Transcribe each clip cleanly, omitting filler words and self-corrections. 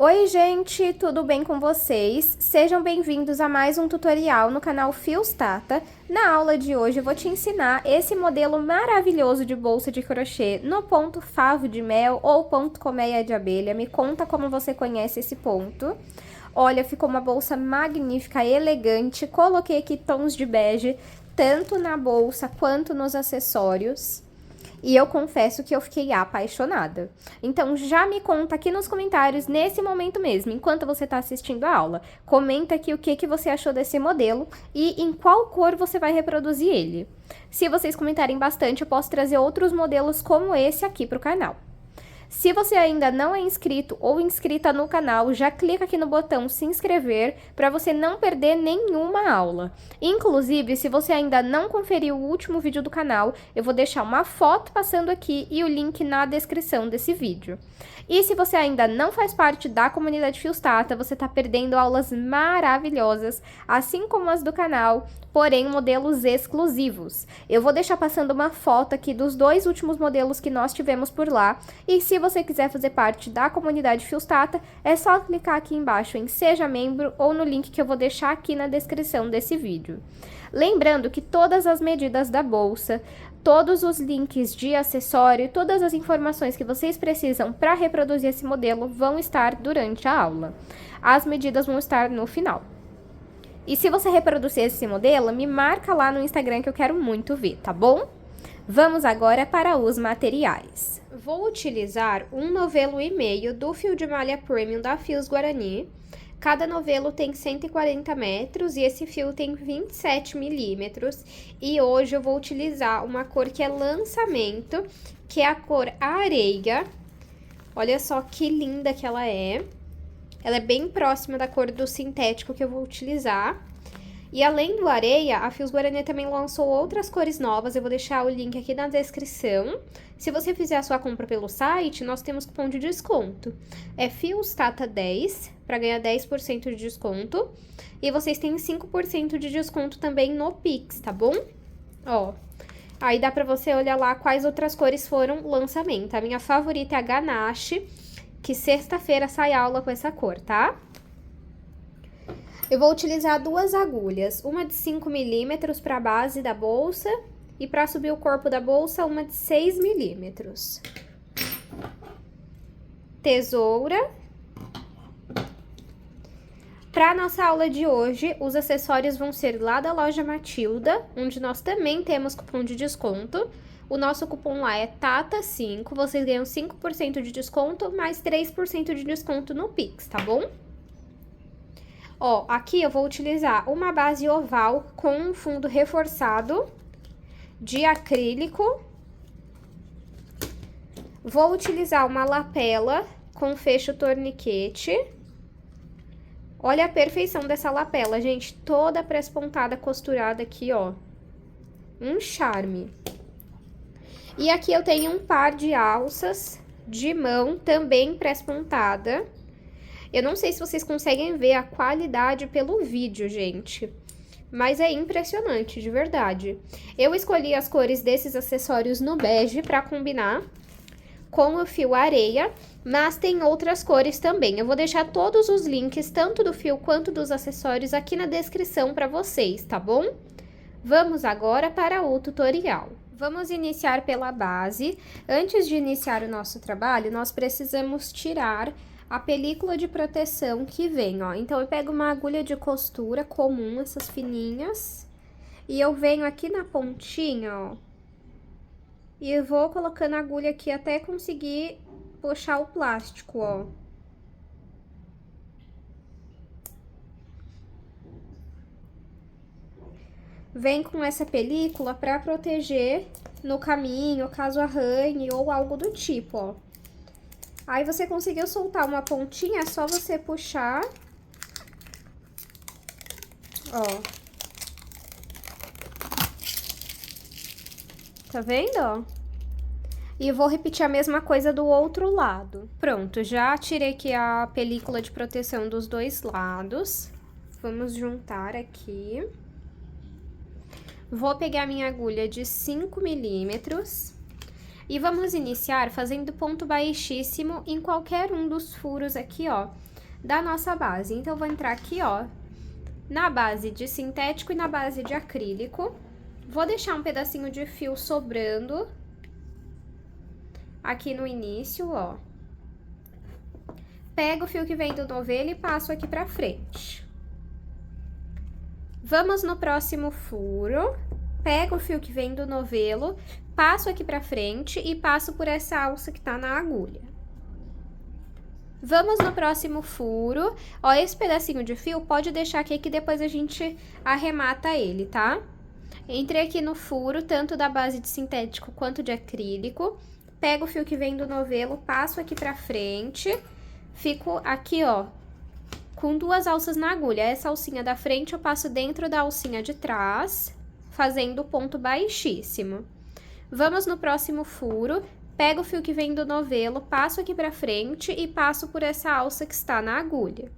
Oi gente, tudo bem com vocês? Sejam bem-vindos a mais um tutorial no canal Fios Tata. Na aula de hoje eu vou te ensinar esse modelo maravilhoso de bolsa de crochê no ponto favo de mel ou ponto colmeia de abelha. Me conta como você conhece esse ponto. Olha, ficou uma bolsa magnífica, elegante. Coloquei aqui tons de bege, tanto na bolsa quanto nos acessórios. E eu confesso que eu fiquei apaixonada. Então já me conta aqui nos comentários, nesse momento mesmo, enquanto você está assistindo a aula. Comenta aqui o que você achou desse modelo e em qual cor você vai reproduzir ele. Se vocês comentarem bastante, eu posso trazer outros modelos como esse aqui para o canal. Se você ainda não é inscrito ou inscrita no canal, já clica aqui no botão se inscrever para você não perder nenhuma aula. Inclusive, se você ainda não conferiu o último vídeo do canal, eu vou deixar uma foto passando aqui e o link na descrição desse vídeo. E se você ainda não faz parte da comunidade Fios Tata, você está perdendo aulas maravilhosas, assim como as do canal, porém modelos exclusivos. Eu vou deixar passando uma foto aqui dos dois últimos modelos que nós tivemos por lá, e se você quiser fazer parte da comunidade Fios Tata, é só clicar aqui embaixo em Seja Membro ou no link que eu vou deixar aqui na descrição desse vídeo. Lembrando que todas as medidas da bolsa, todos os links de acessório, todas as informações que vocês precisam para reproduzir esse modelo vão estar durante a aula. As medidas vão estar no final. E se você reproduzir esse modelo, me marca lá no Instagram que eu quero muito ver, tá bom? Vamos agora para os materiais. Vou utilizar um novelo e meio do fio de malha premium da Fios Guarani. Cada novelo tem 140 metros e esse fio tem 27 milímetros. E hoje eu vou utilizar uma cor que é lançamento, que é a cor areia. Olha só que linda que ela é. Ela é bem próxima da cor do sintético que eu vou utilizar. E além do areia, a Fios Guarani também lançou outras cores novas, eu vou deixar o link aqui na descrição. Se você fizer a sua compra pelo site, nós temos cupom de desconto. É Fios Tata 10, para ganhar 10% de desconto. E vocês têm 5% de desconto também no Pix, tá bom? Ó, aí dá pra você olhar lá quais outras cores foram lançamento. A minha favorita é a Ganache, que sexta-feira sai aula com essa cor, tá? Eu vou utilizar duas agulhas, uma de 5 milímetros para a base da bolsa e para subir o corpo da bolsa, uma de 6 milímetros. Tesoura. Para nossa aula de hoje, os acessórios vão ser lá da loja Matilda, onde nós também temos cupom de desconto. O nosso cupom lá é TATA5, vocês ganham 5% de desconto, mais 3% de desconto no Pix, tá bom? Ó, aqui eu vou utilizar uma base oval com um fundo reforçado de acrílico. Vou utilizar uma lapela com fecho torniquete. Olha a perfeição dessa lapela, gente, toda pré-pontada, costurada aqui, ó. Um charme. E aqui eu tenho um par de alças de mão, também pré-pontada. Eu não sei se vocês conseguem ver a qualidade pelo vídeo, gente, mas é impressionante, de verdade. Eu escolhi as cores desses acessórios no bege para combinar com o fio areia, mas tem outras cores também. Eu vou deixar todos os links, tanto do fio quanto dos acessórios, aqui na descrição para vocês, tá bom? Vamos agora para o tutorial. Vamos iniciar pela base. Antes de iniciar o nosso trabalho, nós precisamos tirar a película de proteção que vem, ó. Então, eu pego uma agulha de costura comum, essas fininhas, e eu venho aqui na pontinha, ó, e eu vou colocando a agulha aqui até conseguir puxar o plástico, ó. Vem com essa película pra proteger no caminho, caso arranhe ou algo do tipo, ó. Aí, você conseguiu soltar uma pontinha, é só você puxar. Ó. Tá vendo, ó? E vou repetir a mesma coisa do outro lado. Pronto, já tirei aqui a película de proteção dos dois lados. Vamos juntar aqui. Vou pegar minha agulha de 5 milímetros. E vamos iniciar fazendo ponto baixíssimo em qualquer um dos furos aqui, ó, da nossa base. Então, eu vou entrar aqui, ó, na base de sintético e na base de acrílico. Vou deixar um pedacinho de fio sobrando aqui no início, ó. Pego o fio que vem do novelo e passo aqui pra frente. Vamos no próximo furo, pego o fio que vem do novelo, passo aqui pra frente e passo por essa alça que tá na agulha. Vamos no próximo furo. Ó, esse pedacinho de fio pode deixar aqui que depois a gente arremata ele, tá? Entrei aqui no furo, tanto da base de sintético quanto de acrílico. Pego o fio que vem do novelo, passo aqui pra frente. Fico aqui, ó, com duas alças na agulha. Essa alcinha da frente eu passo dentro da alcinha de trás, fazendo ponto baixíssimo. Vamos no próximo furo, pego o fio que vem do novelo, passo aqui pra frente e passo por essa alça que está na agulha.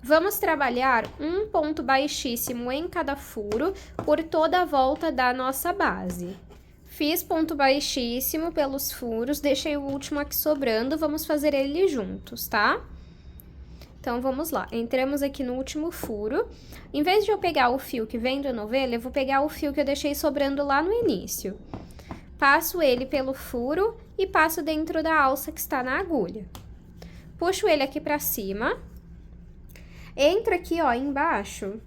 Vamos trabalhar um ponto baixíssimo em cada furo por toda a volta da nossa base. Fiz ponto baixíssimo pelos furos, deixei o último aqui sobrando, vamos fazer ele juntos, tá? Então, vamos lá. Entramos aqui no último furo. Em vez de eu pegar o fio que vem do novelo, eu vou pegar o fio que eu deixei sobrando lá no início. Passo ele pelo furo e passo dentro da alça que está na agulha. Puxo ele aqui pra cima. Entro aqui, ó, embaixo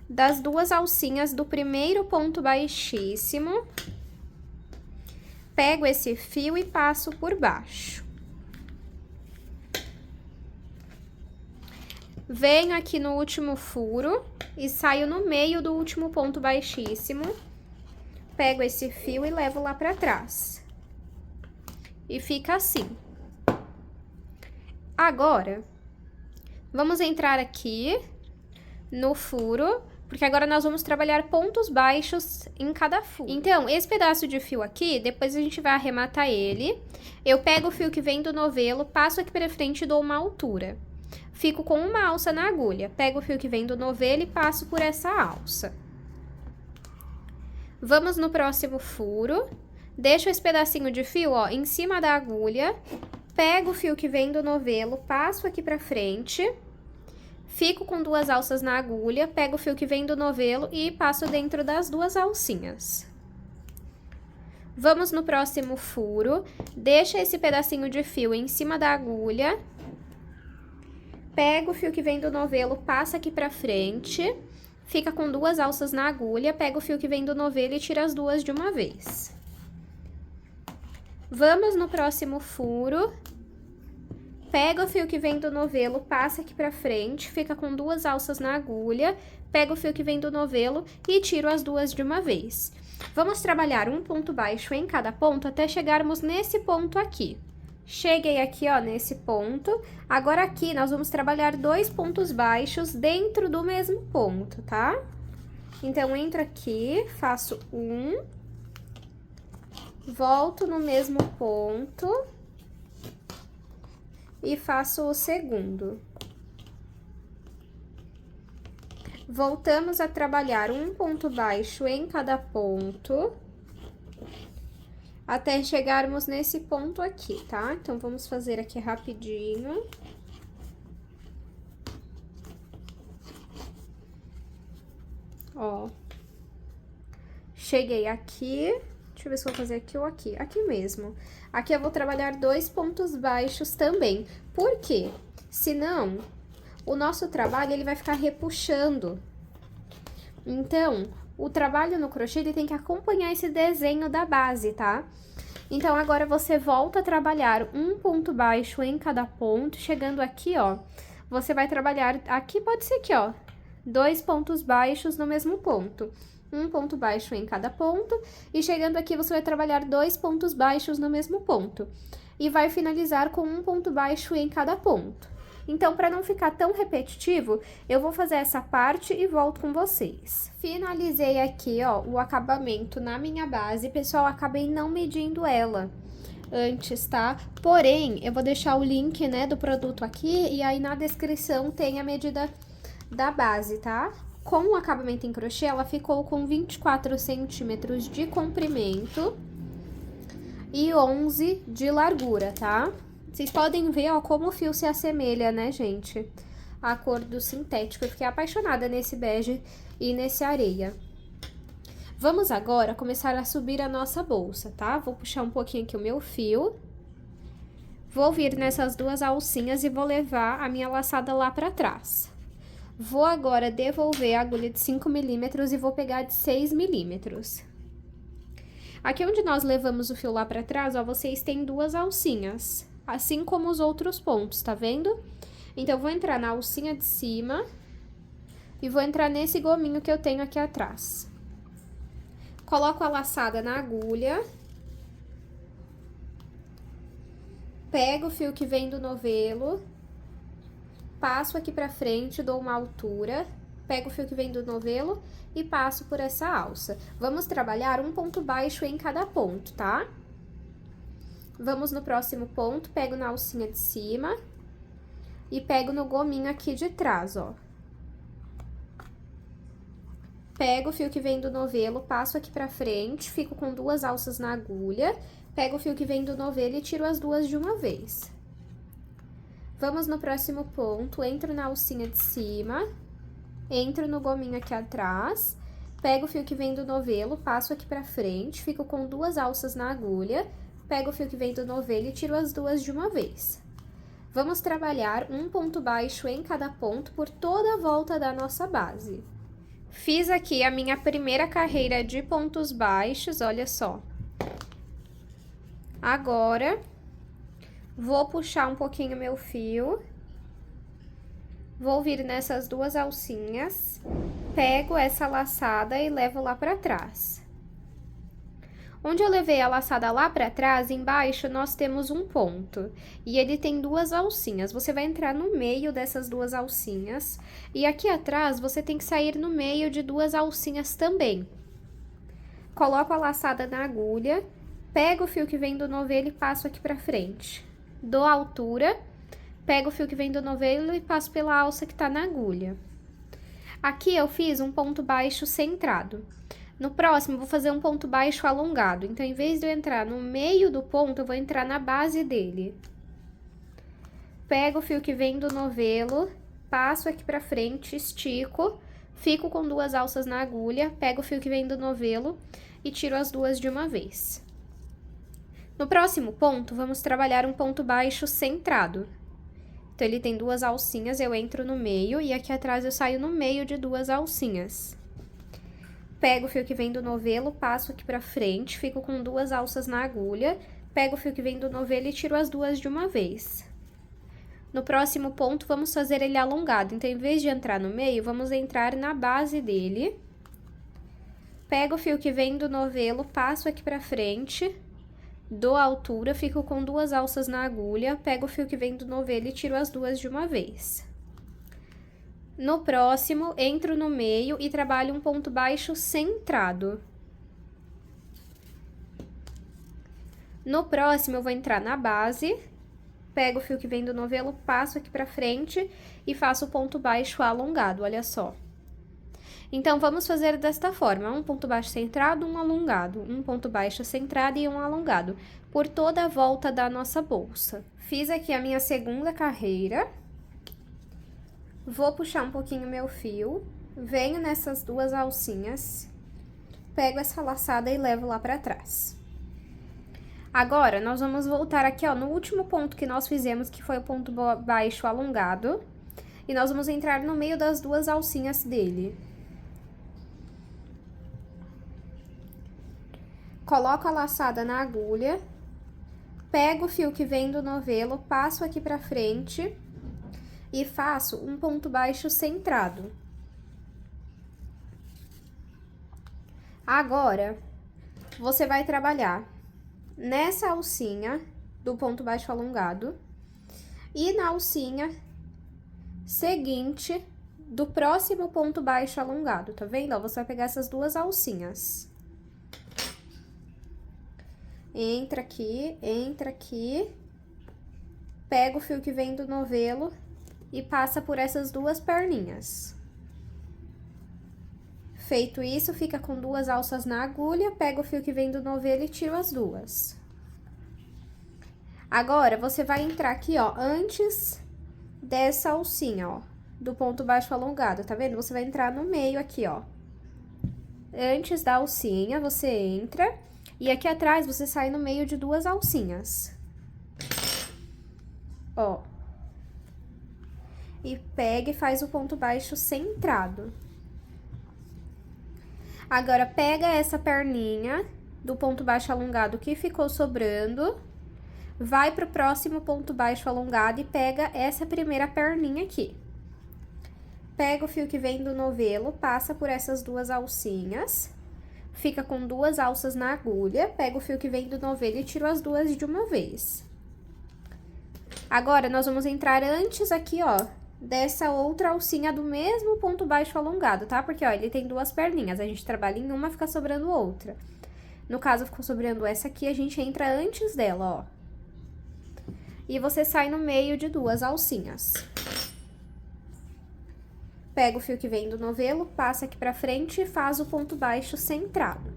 das duas alcinhas do primeiro ponto baixíssimo. Pego esse fio e passo por baixo. Venho aqui no último furo e saio no meio do último ponto baixíssimo. Pego esse fio e levo lá pra trás. E fica assim. Agora, vamos entrar aqui no furo, porque agora nós vamos trabalhar pontos baixos em cada furo. Então, esse pedaço de fio aqui, depois a gente vai arrematar ele. Eu pego o fio que vem do novelo, passo aqui pra frente e dou uma altura. Fico com uma alça na agulha, pego o fio que vem do novelo e passo por essa alça. Vamos no próximo furo, deixo esse pedacinho de fio, ó, em cima da agulha, pego o fio que vem do novelo, passo aqui pra frente, fico com duas alças na agulha, pego o fio que vem do novelo e passo dentro das duas alcinhas. Vamos no próximo furo, deixa esse pedacinho de fio em cima da agulha, pego o fio que vem do novelo, passa aqui pra frente, fica com duas alças na agulha, pego o fio que vem do novelo e tira as duas de uma vez. Vamos no próximo furo, pego o fio que vem do novelo, passa aqui pra frente, fica com duas alças na agulha, pego o fio que vem do novelo e tiro as duas de uma vez. Vamos trabalhar um ponto baixo em cada ponto até chegarmos nesse ponto aqui. Cheguei aqui, ó, nesse ponto. Agora aqui nós vamos trabalhar dois pontos baixos dentro do mesmo ponto, tá? Então, entro aqui, faço um, volto no mesmo ponto e faço o segundo. Voltamos a trabalhar um ponto baixo em cada ponto, até chegarmos nesse ponto aqui, tá? Então, vamos fazer aqui rapidinho. Ó. Cheguei aqui. Deixa eu ver se vou fazer aqui ou aqui. Aqui mesmo. Aqui eu vou trabalhar dois pontos baixos também. Por quê? Senão, o nosso trabalho, ele vai ficar repuxando. Então, o trabalho no crochê, ele tem que acompanhar esse desenho da base, tá? Então, agora você volta a trabalhar um ponto baixo em cada ponto, chegando aqui, ó, você vai trabalhar, aqui pode ser aqui, ó, dois pontos baixos no mesmo ponto. Um ponto baixo em cada ponto, e chegando aqui você vai trabalhar dois pontos baixos no mesmo ponto. E vai finalizar com um ponto baixo em cada ponto. Então, para não ficar tão repetitivo, eu vou fazer essa parte e volto com vocês. Finalizei aqui, ó, o acabamento na minha base. Pessoal, acabei não medindo ela antes, tá? Porém, eu vou deixar o link, né, do produto aqui, e aí na descrição tem a medida da base, tá? Com o acabamento em crochê, ela ficou com 24 centímetros de comprimento e 11 de largura, tá? Vocês podem ver, ó, como o fio se assemelha, né, gente? A cor do sintético. Eu fiquei apaixonada nesse bege e nesse areia. Vamos agora começar a subir a nossa bolsa, tá? Vou puxar um pouquinho aqui o meu fio. Vou vir nessas duas alcinhas e vou levar a minha laçada lá pra trás. Vou agora devolver a agulha de 5 milímetros e vou pegar de 6 milímetros. Aqui onde nós levamos o fio lá pra trás, ó, vocês têm duas alcinhas, assim como os outros pontos, tá vendo? Então, eu vou entrar na alcinha de cima e vou entrar nesse gominho que eu tenho aqui atrás. Coloco a laçada na agulha. Pego o fio que vem do novelo, passo aqui pra frente, dou uma altura, pego o fio que vem do novelo e passo por essa alça. Vamos trabalhar um ponto baixo em cada ponto, tá? Vamos no próximo ponto, pego na alcinha de cima e pego no gominho aqui de trás, ó. Pego o fio que vem do novelo, passo aqui pra frente, fico com duas alças na agulha, pego o fio que vem do novelo e tiro as duas de uma vez. Vamos no próximo ponto, entro na alcinha de cima, entro no gominho aqui atrás, pego o fio que vem do novelo, passo aqui pra frente, fico com duas alças na agulha, pego o fio que vem do novelo e tiro as duas de uma vez. Vamos trabalhar um ponto baixo em cada ponto por toda a volta da nossa base. Fiz aqui a minha primeira carreira de pontos baixos, olha só. Agora, vou puxar um pouquinho meu fio. Vou vir nessas duas alcinhas, pego essa laçada e levo lá pra trás. Onde eu levei a laçada lá pra trás, embaixo nós temos um ponto. E ele tem duas alcinhas. Você vai entrar no meio dessas duas alcinhas. E aqui atrás, você tem que sair no meio de duas alcinhas também. Coloco a laçada na agulha, pego o fio que vem do novelo e passo aqui pra frente. Dou a altura, pego o fio que vem do novelo e passo pela alça que tá na agulha. Aqui eu fiz um ponto baixo centrado. No próximo, vou fazer um ponto baixo alongado. Então, em vez de eu entrar no meio do ponto, eu vou entrar na base dele. Pego o fio que vem do novelo, passo aqui pra frente, estico, fico com duas alças na agulha, pego o fio que vem do novelo e tiro as duas de uma vez. No próximo ponto, vamos trabalhar um ponto baixo centrado. Então, ele tem duas alcinhas, eu entro no meio e aqui atrás eu saio no meio de duas alcinhas. Pego o fio que vem do novelo, passo aqui pra frente, fico com duas alças na agulha, pego o fio que vem do novelo e tiro as duas de uma vez. No próximo ponto, vamos fazer ele alongado. Então, em vez de entrar no meio, vamos entrar na base dele. Pego o fio que vem do novelo, passo aqui pra frente, dou a altura, fico com duas alças na agulha, pego o fio que vem do novelo e tiro as duas de uma vez. No próximo, entro no meio e trabalho um ponto baixo centrado. No próximo, eu vou entrar na base, pego o fio que vem do novelo, passo aqui pra frente e faço o ponto baixo alongado, olha só. Então, vamos fazer desta forma, um ponto baixo centrado, um alongado, um ponto baixo centrado e um alongado, por toda a volta da nossa bolsa. Fiz aqui a minha segunda carreira. Vou puxar um pouquinho meu fio, venho nessas duas alcinhas, pego essa laçada e levo lá pra trás. Agora, nós vamos voltar aqui, ó, no último ponto que nós fizemos, que foi o ponto baixo alongado, e nós vamos entrar no meio das duas alcinhas dele. Coloco a laçada na agulha, pego o fio que vem do novelo, passo aqui pra frente e faço um ponto baixo centrado. Agora, você vai trabalhar nessa alcinha do ponto baixo alongado e na alcinha seguinte do próximo ponto baixo alongado, tá vendo? Ó, você vai pegar essas duas alcinhas. Entra aqui, pega o fio que vem do novelo e passa por essas duas perninhas. Feito isso, fica com duas alças na agulha, pega o fio que vem do novelo e tiro as duas. Agora, você vai entrar aqui, ó, antes dessa alcinha, ó, do ponto baixo alongado, tá vendo? Você vai entrar no meio aqui, ó. Antes da alcinha, você entra, e aqui atrás você sai no meio de duas alcinhas. Ó. E pega e faz o ponto baixo centrado. Agora, pega essa perninha do ponto baixo alongado que ficou sobrando, vai pro próximo ponto baixo alongado e pega essa primeira perninha aqui. Pega o fio que vem do novelo, passa por essas duas alcinhas, fica com duas alças na agulha, pega o fio que vem do novelo e tira as duas de uma vez. Agora, nós vamos entrar antes aqui, ó, dessa outra alcinha do mesmo ponto baixo alongado, tá? Porque, ó, ele tem duas perninhas, a gente trabalha em uma, fica sobrando outra. No caso, ficou sobrando essa aqui, a gente entra antes dela, ó. E você sai no meio de duas alcinhas. Pega o fio que vem do novelo, passa aqui pra frente e faz o ponto baixo centrado.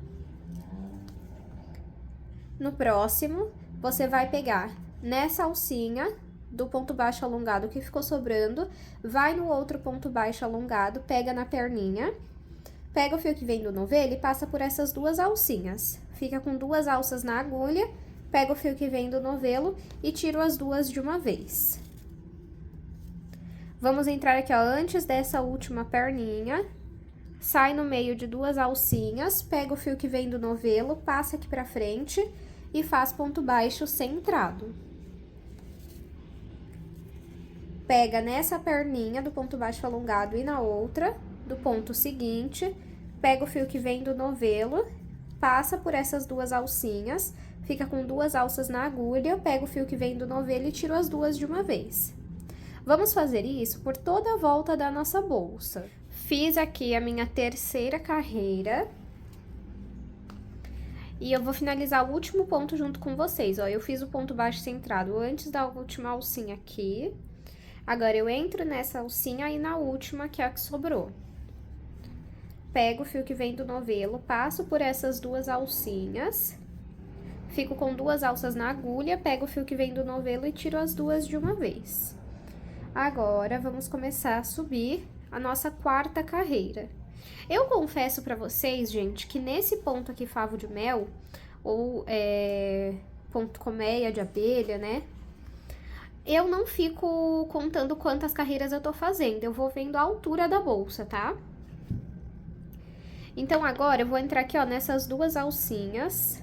No próximo, você vai pegar nessa alcinha do ponto baixo alongado que ficou sobrando, vai no outro ponto baixo alongado, pega na perninha, pega o fio que vem do novelo e passa por essas duas alcinhas. Fica com duas alças na agulha, pega o fio que vem do novelo e tiro as duas de uma vez. Vamos entrar aqui, ó, antes dessa última perninha, sai no meio de duas alcinhas, pega o fio que vem do novelo, passa aqui pra frente e faz ponto baixo centrado. Pega nessa perninha do ponto baixo alongado e na outra, do ponto seguinte, pega o fio que vem do novelo, passa por essas duas alcinhas, fica com duas alças na agulha, pega o fio que vem do novelo e tiro as duas de uma vez. Vamos fazer isso por toda a volta da nossa bolsa. Fiz aqui a minha terceira carreira. E eu vou finalizar o último ponto junto com vocês, ó. Eu fiz o ponto baixo centrado antes da última alcinha aqui. Agora, eu entro nessa alcinha e na última, que é a que sobrou. Pego o fio que vem do novelo, passo por essas duas alcinhas. Fico com duas alças na agulha, pego o fio que vem do novelo e tiro as duas de uma vez. Agora, vamos começar a subir a nossa quarta carreira. Eu confesso pra vocês, gente, que nesse ponto aqui, favo de mel, ou ponto colmeia de abelha, né? Eu não fico contando quantas carreiras eu tô fazendo, eu vou vendo a altura da bolsa, tá? Então, agora, eu vou entrar aqui, ó, nessas duas alcinhas.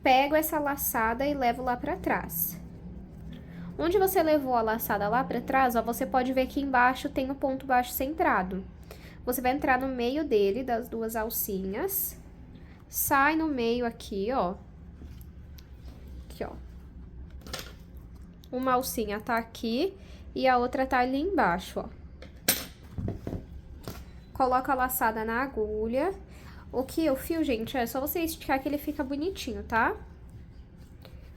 Pego essa laçada e levo lá pra trás. Onde você levou a laçada lá pra trás, ó, você pode ver que embaixo tem o ponto baixo centrado. Você vai entrar no meio dele, das duas alcinhas, sai no meio aqui, ó. Aqui, ó. Uma alcinha tá aqui e a outra tá ali embaixo, ó. Coloca a laçada na agulha. O fio, gente, é só você esticar que ele fica bonitinho, tá?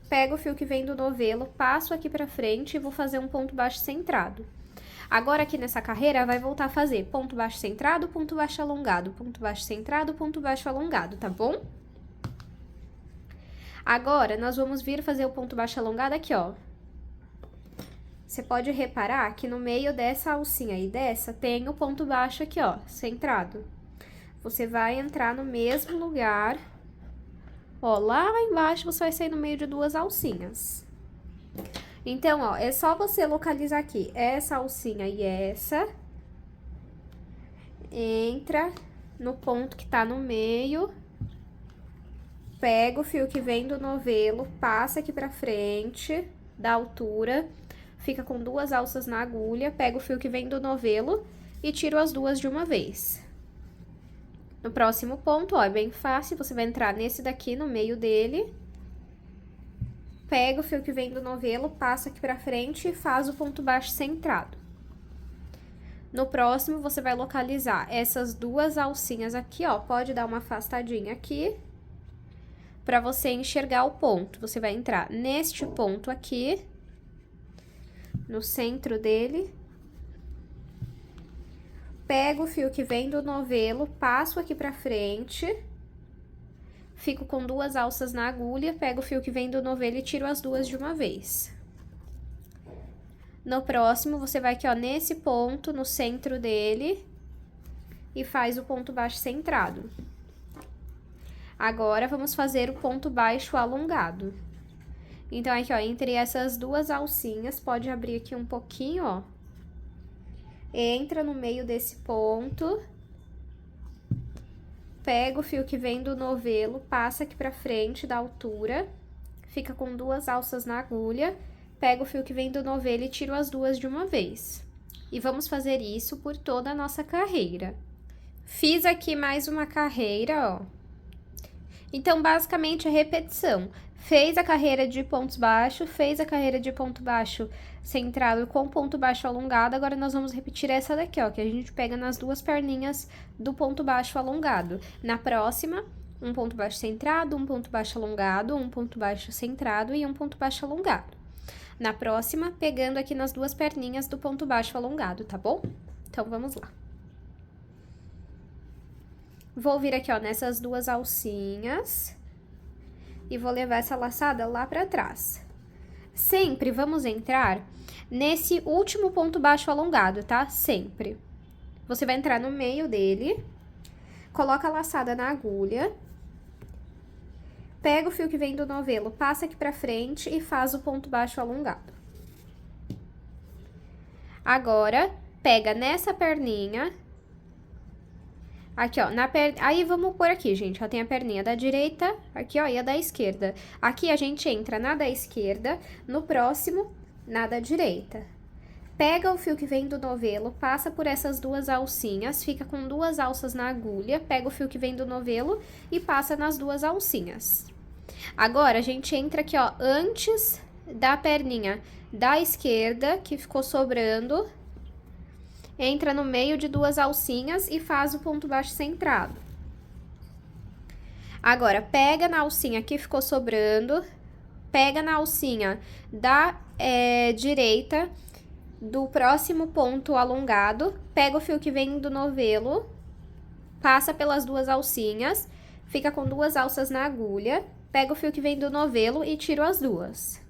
Pego o fio que vem do novelo, passo aqui pra frente e vou fazer um ponto baixo centrado. Agora, aqui nessa carreira, vai voltar a fazer ponto baixo centrado, ponto baixo alongado, ponto baixo centrado, ponto baixo alongado, tá bom? Agora, nós vamos vir fazer o ponto baixo alongado aqui, ó. Você pode reparar que no meio dessa alcinha e dessa, tem o ponto baixo aqui, ó, centrado. Você vai entrar no mesmo lugar. Ó, lá embaixo você vai sair no meio de duas alcinhas. Então, ó, é só você localizar aqui essa alcinha e essa. Entra no ponto que tá no meio. Pega o fio que vem do novelo, passa aqui pra frente, da altura. Fica com duas alças na agulha, pega o fio que vem do novelo e tiro as duas de uma vez. No próximo ponto, ó, é bem fácil, você vai entrar nesse daqui, no meio dele. Pega o fio que vem do novelo, passa aqui pra frente e faz o ponto baixo centrado. No próximo, você vai localizar essas duas alcinhas aqui, ó, pode dar uma afastadinha aqui, pra você enxergar o ponto. Você vai entrar neste ponto aqui, no centro dele. Pego o fio que vem do novelo, passo aqui pra frente, fico com 2 alças na agulha, pego o fio que vem do novelo e tiro as duas de uma vez. No próximo, você vai aqui, ó, nesse ponto, no centro dele, e faz o ponto baixo centrado. Agora, vamos fazer o ponto baixo alongado. Então, aqui, ó, entre essas duas alcinhas, pode abrir aqui um pouquinho, ó. Entra no meio desse ponto. Pega o fio que vem do novelo, passa aqui pra frente da altura. Fica com 2 alças na agulha. Pega o fio que vem do novelo e tiro as duas de uma vez. E vamos fazer isso por toda a nossa carreira. Fiz aqui mais uma carreira, ó. Então, basicamente, é repetição. Fez a carreira de pontos baixos, fez a carreira de ponto baixo centrado com ponto baixo alongado. Agora, nós vamos repetir essa daqui, ó, que a gente pega nas duas perninhas do ponto baixo alongado. Na próxima, um ponto baixo centrado, um ponto baixo alongado, um ponto baixo centrado e um ponto baixo alongado. Na próxima, pegando aqui nas duas perninhas do ponto baixo alongado, tá bom? Então, vamos lá. Vou vir aqui, ó, nessas duas alcinhas e vou levar essa laçada lá pra trás. Sempre vamos entrar nesse último ponto baixo alongado, tá? Sempre. Você vai entrar no meio dele, coloca a laçada na agulha, pega o fio que vem do novelo, passa aqui pra frente e faz o ponto baixo alongado. Agora, pega nessa perninha, aqui, ó, aí vamos por aqui, gente, ó, tem a perninha da direita, aqui, ó, e a da esquerda. Aqui a gente entra na da esquerda, no próximo, na da direita. Pega o fio que vem do novelo, passa por essas duas alcinhas, fica com 2 alças na agulha, pega o fio que vem do novelo e passa nas duas alcinhas. Agora, a gente entra aqui, ó, antes da perninha da esquerda, que ficou sobrando, entra no meio de 2 alcinhas e faz o ponto baixo centrado. Agora, pega na alcinha que ficou sobrando, pega na alcinha da direita, do próximo ponto alongado, pega o fio que vem do novelo, passa pelas 2 alcinhas, fica com 2 alças na agulha, pega o fio que vem do novelo e tiro as duas.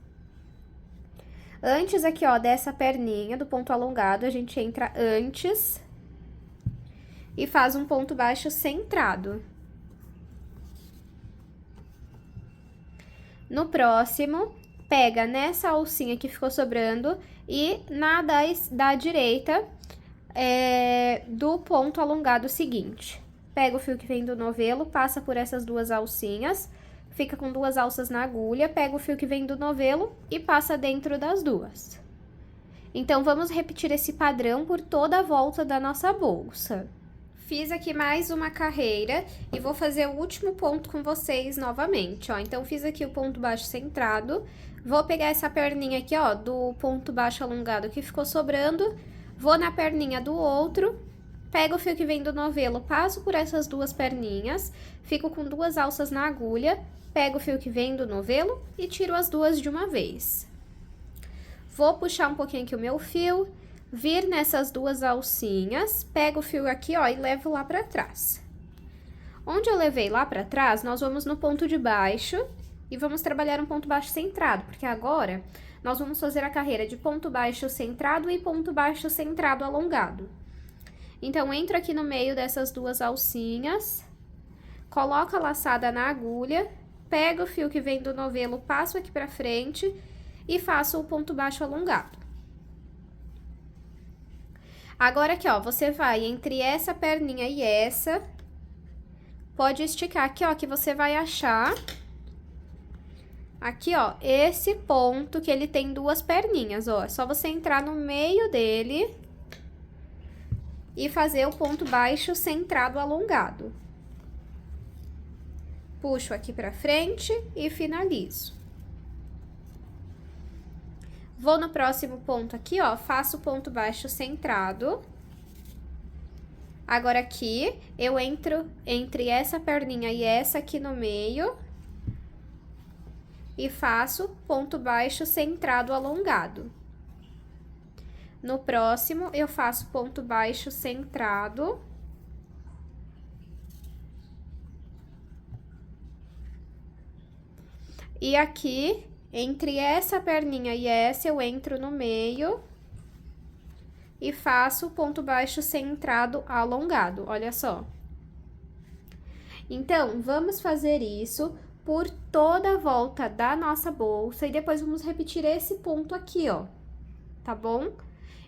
Antes aqui, ó, dessa perninha do ponto alongado, a gente entra antes e faz um ponto baixo centrado. No próximo, pega nessa alcinha que ficou sobrando e na da direita do ponto alongado seguinte. Pega o fio que vem do novelo, passa por essas 2 alcinhas, fica com 2 alças na agulha, pega o fio que vem do novelo e passa dentro das duas. Então, vamos repetir esse padrão por toda a volta da nossa bolsa. Fiz aqui mais uma carreira e vou fazer o último ponto com vocês novamente, ó. Então, fiz aqui o ponto baixo centrado, vou pegar essa perninha aqui, ó, do ponto baixo alongado que ficou sobrando, vou na perninha do outro, pego o fio que vem do novelo, passo por essas duas perninhas, fico com 2 alças na agulha, pego o fio que vem do novelo e tiro as duas de uma vez. Vou puxar um pouquinho aqui o meu fio, vir nessas 2 alcinhas, pego o fio aqui, ó, e levo lá pra trás. Onde eu levei lá pra trás, nós vamos no ponto de baixo e vamos trabalhar um ponto baixo centrado, porque agora nós vamos fazer a carreira de ponto baixo centrado e ponto baixo centrado alongado. Então, entro aqui no meio dessas 2 alcinhas, coloco a laçada na agulha, pego o fio que vem do novelo, passo aqui pra frente e faço o ponto baixo alongado. Agora aqui, ó, você vai entre essa perninha e essa, pode esticar aqui, ó, que você vai achar aqui, ó, esse ponto que ele tem 2 perninhas, ó, é só você entrar no meio dele e fazer o ponto baixo centrado alongado. Puxo aqui pra frente e finalizo. Vou no próximo ponto aqui, ó, faço o ponto baixo centrado. Agora aqui, eu entro entre essa perninha e essa aqui no meio e faço ponto baixo centrado alongado. No próximo, eu faço ponto baixo centrado. E aqui, entre essa perninha e essa, eu entro no meio e faço o ponto baixo centrado alongado, olha só. Então, vamos fazer isso por toda a volta da nossa bolsa e depois vamos repetir esse ponto aqui, ó, tá bom?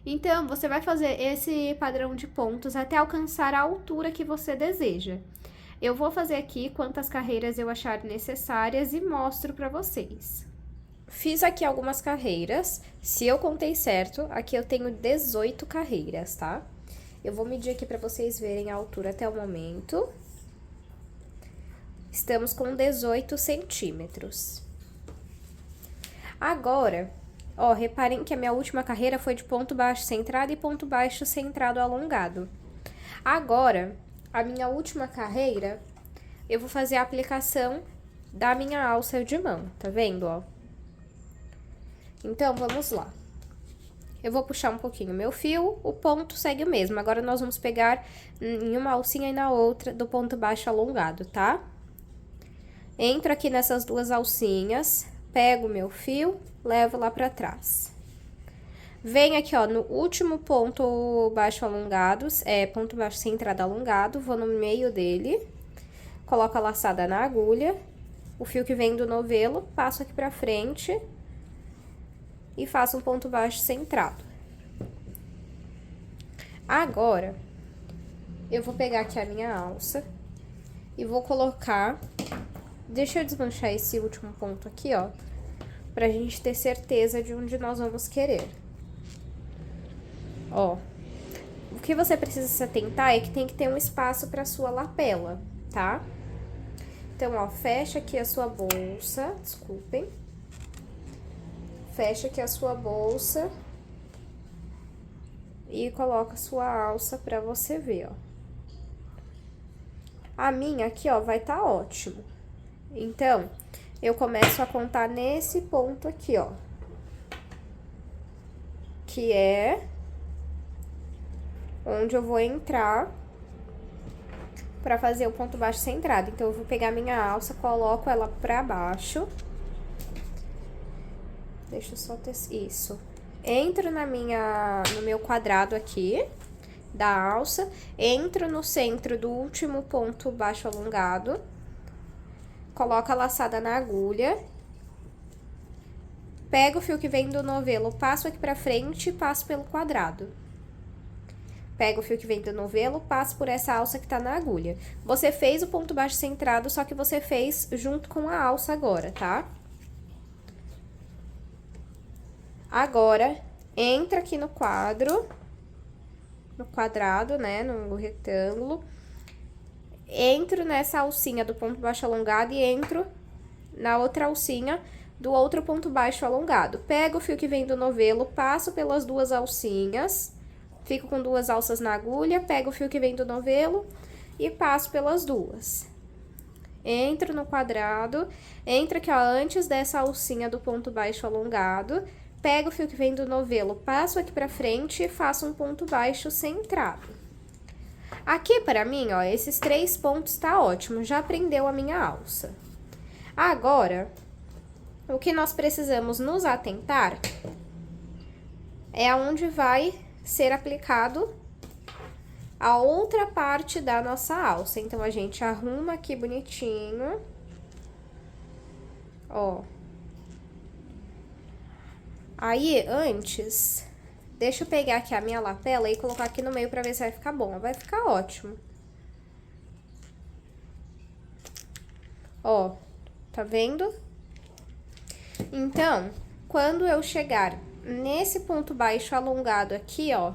Então, você vai fazer esse padrão de pontos até alcançar a altura que você deseja. Eu vou fazer aqui quantas carreiras eu achar necessárias e mostro pra vocês. Fiz aqui algumas carreiras, se eu contei certo, aqui eu tenho 18 carreiras, tá? Eu vou medir aqui pra vocês verem a altura até o momento. Estamos com 18 centímetros. Agora, ó, reparem que a minha última carreira foi de ponto baixo centrado e ponto baixo centrado alongado. Agora, a minha última carreira, eu vou fazer a aplicação da minha alça de mão, tá vendo, ó? Então, vamos lá. Eu vou puxar um pouquinho meu fio, o ponto segue o mesmo. Agora, nós vamos pegar em uma alcinha e na outra do ponto baixo alongado, tá? Entro aqui nessas duas alcinhas, pego o meu fio, levo lá pra trás. Venho aqui, ó, no último ponto baixo alongado, ponto baixo centrado alongado, vou no meio dele, coloco a laçada na agulha, o fio que vem do novelo, passo aqui pra frente e faço um ponto baixo centrado. Agora, eu vou pegar aqui a minha alça e vou colocar... Deixa eu desmanchar esse último ponto aqui, ó, pra gente ter certeza de onde nós vamos querer. Ó, o que você precisa se atentar é que tem que ter um espaço pra sua lapela, tá? Então, ó, fecha aqui a sua bolsa, desculpem. Fecha aqui a sua bolsa e coloca a sua alça pra você ver, ó. A minha aqui, ó, vai tá ótimo. Então, eu começo a contar nesse ponto aqui, ó. Que é onde eu vou entrar pra fazer o ponto baixo centrado. Então, eu vou pegar minha alça, coloco ela pra baixo. Deixa eu só ter isso. Entro no meu quadrado aqui da alça, entro no centro do último ponto baixo alongado. Coloco a laçada na agulha, pego o fio que vem do novelo, passo aqui pra frente e passo pelo quadrado. Pego o fio que vem do novelo, passo por essa alça que tá na agulha. Você fez o ponto baixo centrado, só que você fez junto com a alça agora, tá? Agora, entra aqui no quadrado, né, no retângulo. Entro nessa alcinha do ponto baixo alongado e entro na outra alcinha do outro ponto baixo alongado. Pego o fio que vem do novelo, passo pelas duas alcinhas, fico com duas alças na agulha, pego o fio que vem do novelo e passo pelas duas. Entro no quadrado, entro aqui, ó, antes dessa alcinha do ponto baixo alongado, pego o fio que vem do novelo, passo aqui pra frente e faço um ponto baixo centrado. Aqui, para mim, ó, esses 3 pontos tá ótimo, já prendeu a minha alça. Agora, o que nós precisamos nos atentar é aonde vai ser aplicado a outra parte da nossa alça. Então, a gente arruma aqui bonitinho, ó. Aí, antes... Deixa eu pegar aqui a minha lapela e colocar aqui no meio pra ver se vai ficar bom. Vai ficar ótimo. Ó, tá vendo? Então, quando eu chegar nesse ponto baixo alongado aqui, ó,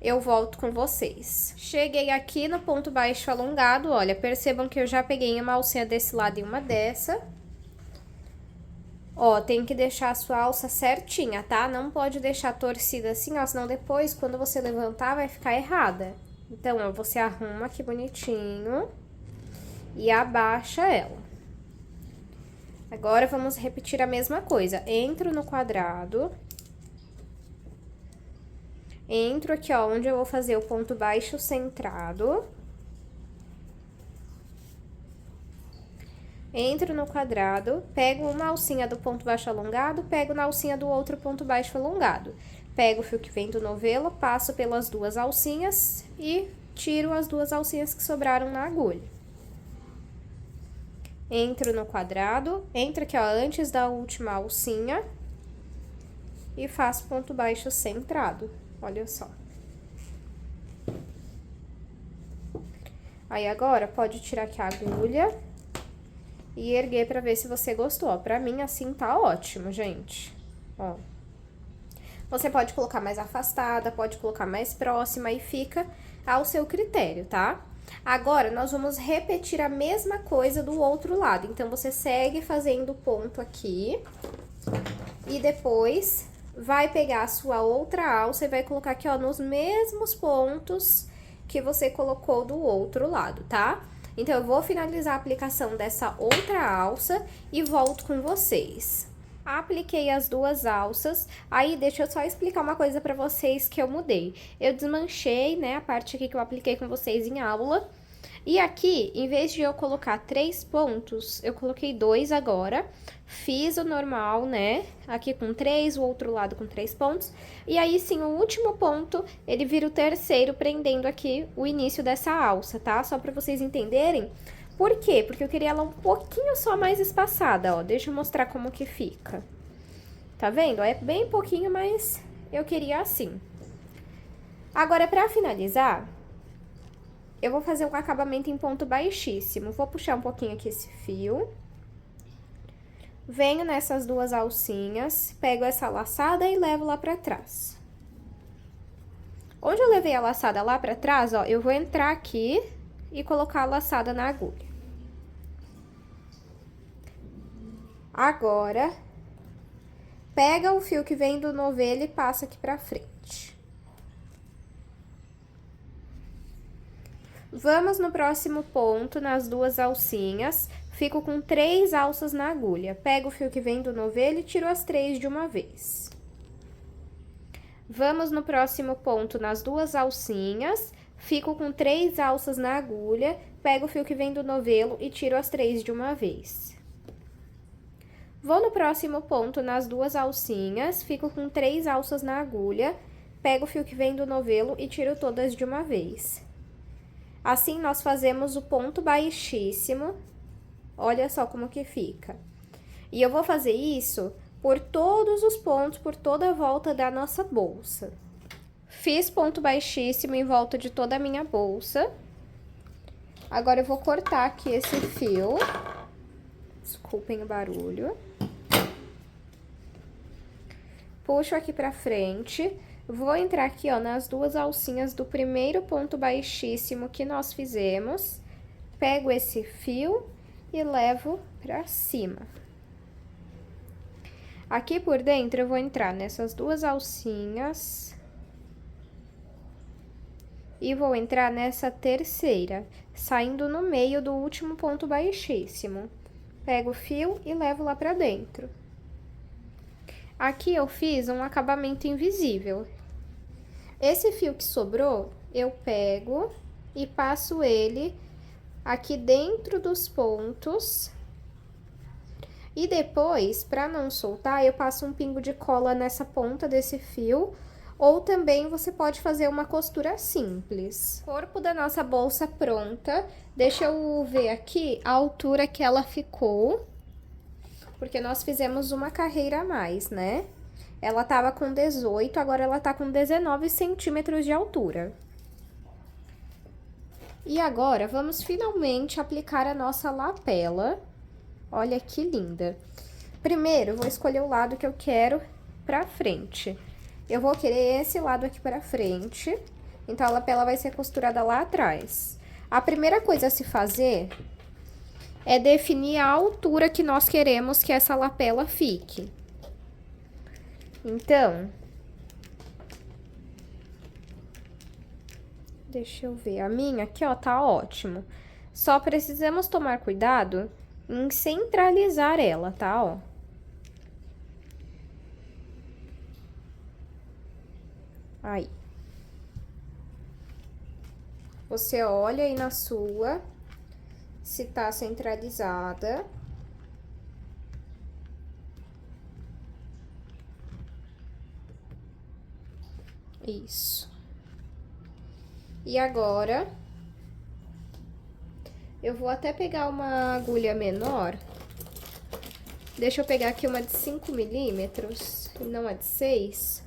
eu volto com vocês. Cheguei aqui no ponto baixo alongado, olha, percebam que eu já peguei uma alcinha desse lado e uma dessa. Ó, tem que deixar a sua alça certinha, tá? Não pode deixar torcida assim, ó, senão depois, quando você levantar, vai ficar errada. Então, ó, você arruma aqui bonitinho e abaixa ela. Agora, vamos repetir a mesma coisa. Entro no quadrado. Entro aqui, ó, onde eu vou fazer o ponto baixo centrado. entro no quadrado, pego uma alcinha do ponto baixo alongado, pego na alcinha do outro ponto baixo alongado. Pego o fio que vem do novelo, passo pelas duas alcinhas e tiro as duas alcinhas que sobraram na agulha. Entro no quadrado, entro aqui, ó, antes da última alcinha e faço ponto baixo centrado, olha só. Aí, agora, pode tirar aqui a agulha e erguer pra ver se você gostou, ó. Pra mim, assim, tá ótimo, gente, ó. Você pode colocar mais afastada, pode colocar mais próxima e fica ao seu critério, tá? Agora, nós vamos repetir a mesma coisa do outro lado. Então, você segue fazendo ponto aqui e depois vai pegar a sua outra alça e vai colocar aqui, ó, nos mesmos pontos que você colocou do outro lado, tá? Então, eu vou finalizar a aplicação dessa outra alça e volto com vocês. Apliquei as duas alças, aí deixa eu só explicar uma coisa pra vocês que eu mudei. Eu desmanchei, né, a parte aqui que eu apliquei com vocês em aula. E aqui, em vez de eu colocar 3 pontos, eu coloquei 2 agora. Fiz o normal, né, aqui com 3, o outro lado com 3 pontos. E aí, sim, o último ponto, ele vira o terceiro, prendendo aqui o início dessa alça, tá? Só pra vocês entenderem. Por quê? Porque eu queria ela um pouquinho só mais espaçada, ó. Deixa eu mostrar como que fica. Tá vendo? É bem pouquinho, mas eu queria assim. Agora, pra finalizar, eu vou fazer um acabamento em ponto baixíssimo. Vou puxar um pouquinho aqui esse fio. Venho nessas duas alcinhas, pego essa laçada e levo lá pra trás. Onde eu levei a laçada lá pra trás, ó, eu vou entrar aqui e colocar a laçada na agulha. Agora, pega o fio que vem do novelo e passa aqui pra frente. Vamos no próximo ponto, nas duas alcinhas, fico com 3 alças na agulha. Pego o fio que vem do novelo e tiro as 3 de uma vez. Vamos no próximo ponto, nas duas alcinhas, fico com 3 alças na agulha, pego o fio que vem do novelo e tiro as 3 de uma vez. Vou no próximo ponto, nas duas alcinhas, fico com 3 alças na agulha, pego o fio que vem do novelo e tiro todas de uma vez. Assim, nós fazemos o ponto baixíssimo, olha só como que fica. E eu vou fazer isso por todos os pontos, por toda a volta da nossa bolsa. Fiz ponto baixíssimo em volta de toda a minha bolsa. Agora, eu vou cortar aqui esse fio. Desculpem o barulho. Puxo aqui pra frente. Vou entrar aqui, ó, nas duas alcinhas do primeiro ponto baixíssimo que nós fizemos. Pego esse fio e levo pra cima. Aqui por dentro, eu vou entrar nessas duas alcinhas. E vou entrar nessa terceira, saindo no meio do último ponto baixíssimo. Pego o fio e levo lá pra dentro. Aqui eu fiz um acabamento invisível. Esse fio que sobrou, eu pego e passo ele aqui dentro dos pontos. E depois, pra não soltar, eu passo um pingo de cola nessa ponta desse fio. Ou também você pode fazer uma costura simples. Corpo da nossa bolsa pronta. Deixa eu ver aqui a altura que ela ficou. Porque nós fizemos uma carreira a mais, né? Ela tava com 18, agora ela tá com 19 centímetros de altura. E agora, vamos finalmente aplicar a nossa lapela. Olha que linda. Primeiro, eu vou escolher o lado que eu quero pra frente. Eu vou querer esse lado aqui pra frente, então a lapela vai ser costurada lá atrás. A primeira coisa a se fazer é definir a altura que nós queremos que essa lapela fique. Então, deixa eu ver, a minha aqui, ó, tá ótimo. Só precisamos tomar cuidado em centralizar ela, tá, ó. Aí. Você olha aí na sua, se tá centralizada. Isso. E agora, eu vou até pegar uma agulha menor. Deixa eu pegar aqui uma de 5 milímetros, e não a de 6.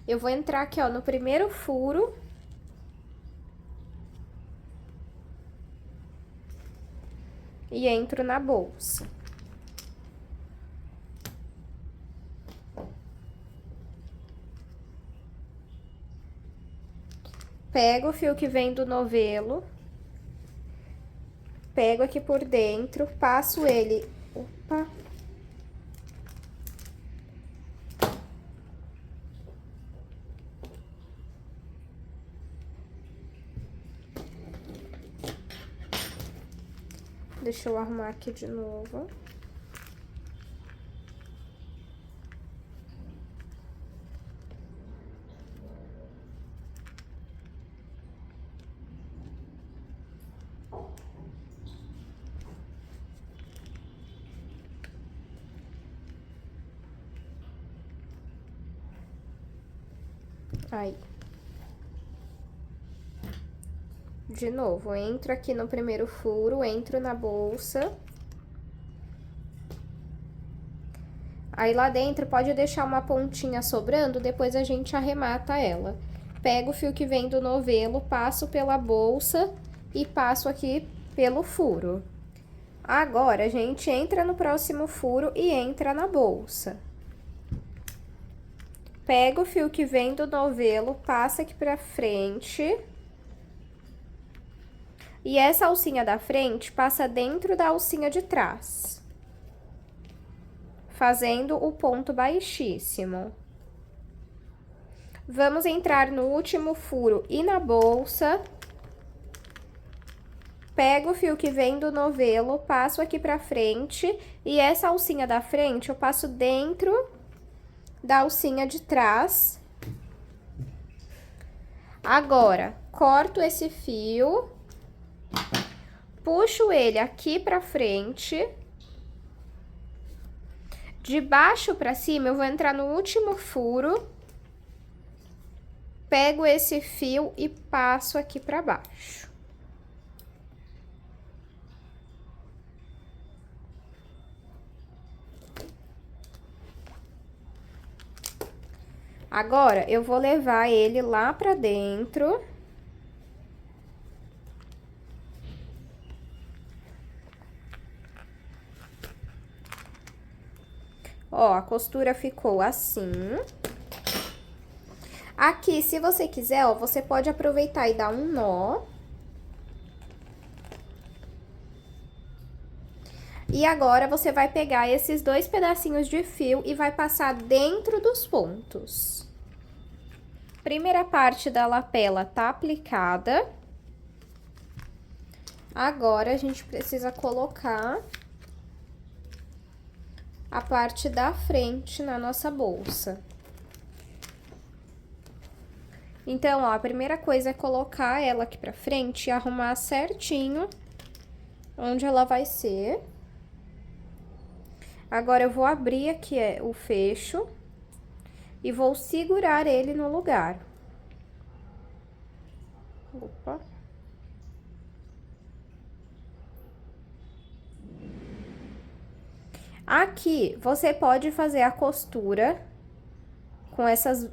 Eu vou entrar aqui, ó, no primeiro furo. E entro na bolsa. Pego o fio que vem do novelo. Pego aqui por dentro, passo ele... Opa! Deixa eu arrumar aqui de novo. Aí. De novo, entro aqui no primeiro furo, entro na bolsa. Aí lá dentro pode deixar uma pontinha sobrando, depois a gente arremata ela. Pego o fio que vem do novelo, passo pela bolsa e passo aqui pelo furo. Agora, a gente entra no próximo furo e entra na bolsa. Pega o fio que vem do novelo, passa aqui pra frente. E essa alcinha da frente passa dentro da alcinha de trás, fazendo o ponto baixíssimo. Vamos entrar no último furo e na bolsa. Pego o fio que vem do novelo, passo aqui pra frente. E essa alcinha da frente eu passo dentro da alcinha de trás. Agora, corto esse fio, puxo ele aqui pra frente. De baixo pra cima, eu vou entrar no último furo. Pego esse fio e passo aqui pra baixo. Agora, eu vou levar ele lá pra dentro. Ó, a costura ficou assim. Aqui, se você quiser, ó, você pode aproveitar e dar um nó. E agora, você vai pegar esses 2 pedacinhos de fio e vai passar dentro dos pontos. Primeira parte da lapela tá aplicada. Agora, a gente precisa colocar a parte da frente na nossa bolsa. Então, ó, a primeira coisa é colocar ela aqui pra frente e arrumar certinho onde ela vai ser. Agora, eu vou abrir aqui o fecho e vou segurar ele no lugar. Opa. Aqui, você pode fazer a costura com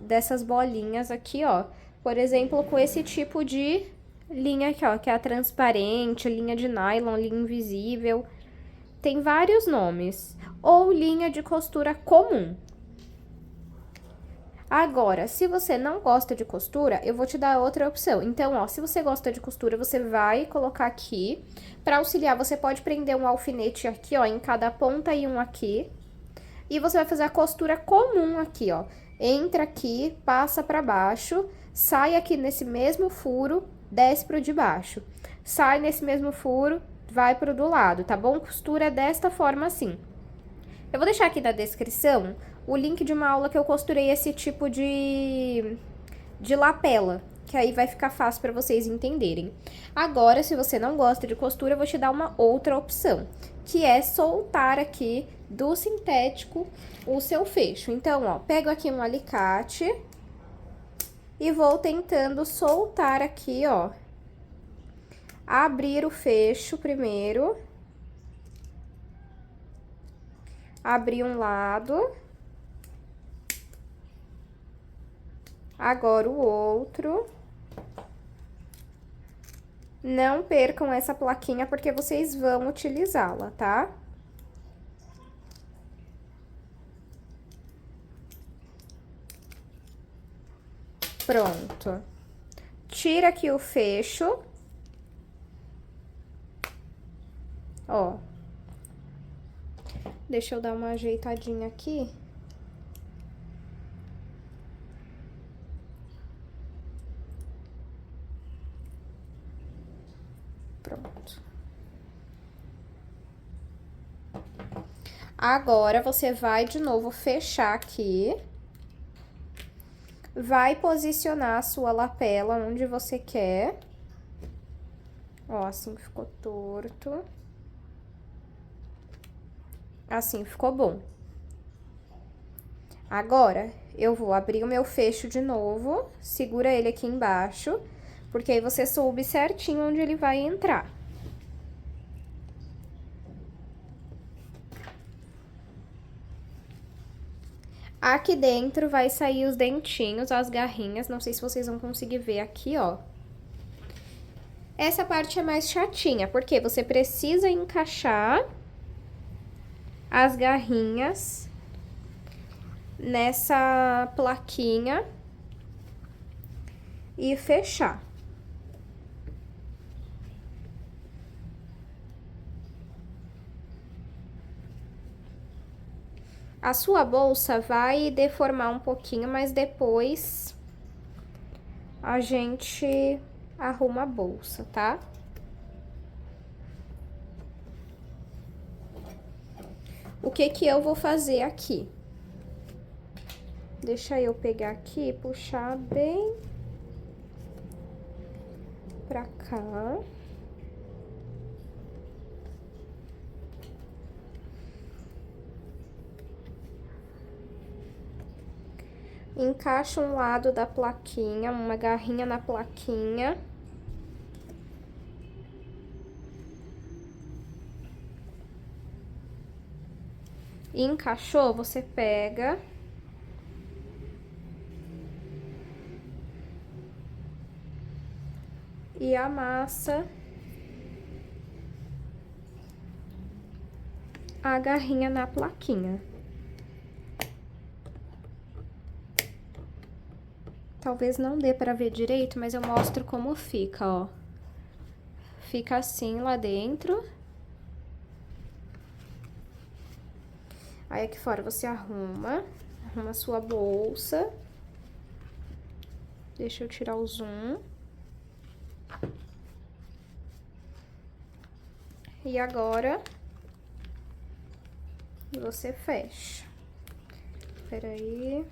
dessas bolinhas aqui, ó. Por exemplo, com esse tipo de linha aqui, ó, que é a transparente, linha de nylon, linha invisível. Tem vários nomes. Ou linha de costura comum. Agora, se você não gosta de costura, eu vou te dar outra opção. Então, ó, se você gosta de costura, você vai colocar aqui. Pra auxiliar, você pode prender um alfinete aqui, ó, em cada ponta e um aqui. E você vai fazer a costura comum aqui, ó. Entra aqui, passa pra baixo, sai aqui nesse mesmo furo, desce pro de baixo. Sai nesse mesmo furo, vai pro do lado, tá bom? Costura desta forma assim. Eu vou deixar aqui na descrição o link de uma aula que eu costurei esse tipo de lapela, que aí vai ficar fácil pra vocês entenderem. Agora, se você não gosta de costura, eu vou te dar uma outra opção, que é soltar aqui do sintético o seu fecho. Então, ó, pego aqui um alicate E vou tentando soltar aqui, ó. Abrir o fecho primeiro. Abrir um lado. Agora o outro. Não percam essa plaquinha, porque vocês vão utilizá-la, tá? Pronto. Tira aqui o fecho. Ó. Deixa eu dar uma ajeitadinha aqui. Pronto. Agora, você vai de novo fechar aqui. Vai posicionar a sua lapela onde você quer. Ó, assim ficou torto. Assim ficou bom. Agora, eu vou abrir o meu fecho de novo. Segura ele aqui embaixo, porque aí você soube certinho onde ele vai entrar. Aqui dentro vai sair os dentinhos, as garrinhas, não sei se vocês vão conseguir ver aqui, ó. Essa parte é mais chatinha, porque você precisa encaixar as garrinhas nessa plaquinha e fechar. A sua bolsa vai deformar um pouquinho, mas depois a gente arruma a bolsa, tá? O que que eu vou fazer aqui? Deixa eu pegar aqui e puxar bem pra cá. Encaixa um lado da plaquinha, uma garrinha na plaquinha. E encaixou, você pega e amassa a garrinha na plaquinha. Talvez não dê pra ver direito, mas eu mostro como fica, ó. Fica assim lá dentro. Aí aqui fora você arruma a sua bolsa. Deixa eu tirar o zoom. E agora você fecha. Espera aí.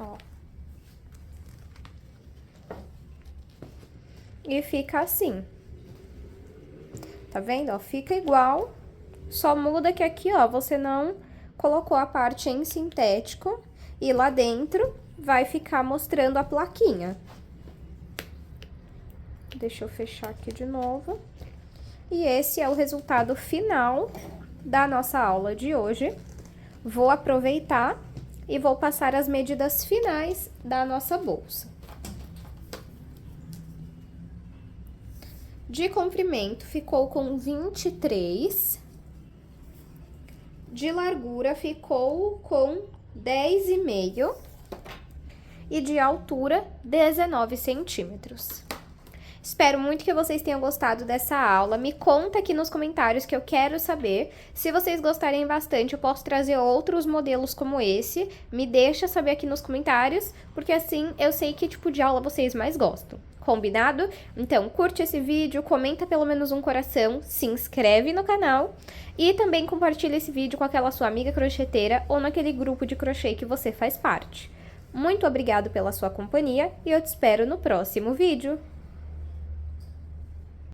Ó. E fica assim. Tá vendo? Ó, fica igual, só muda que aqui, ó, você não colocou a parte em sintético e lá dentro vai ficar mostrando a plaquinha. Deixa eu fechar aqui de novo. E esse é o resultado final da nossa aula de hoje. Vou aproveitar e vou passar as medidas finais da nossa bolsa. De comprimento, ficou com 23. De largura, ficou com 10,5. E de altura, 19 centímetros. Espero muito que vocês tenham gostado dessa aula. Me conta aqui nos comentários que eu quero saber. Se vocês gostarem bastante, eu posso trazer outros modelos como esse. Me deixa saber aqui nos comentários, porque assim eu sei que tipo de aula vocês mais gostam. Combinado? Então, curte esse vídeo, comenta pelo menos um coração, se inscreve no canal e também compartilha esse vídeo com aquela sua amiga crocheteira ou naquele grupo de crochê que você faz parte. Muito obrigado pela sua companhia e eu te espero no próximo vídeo.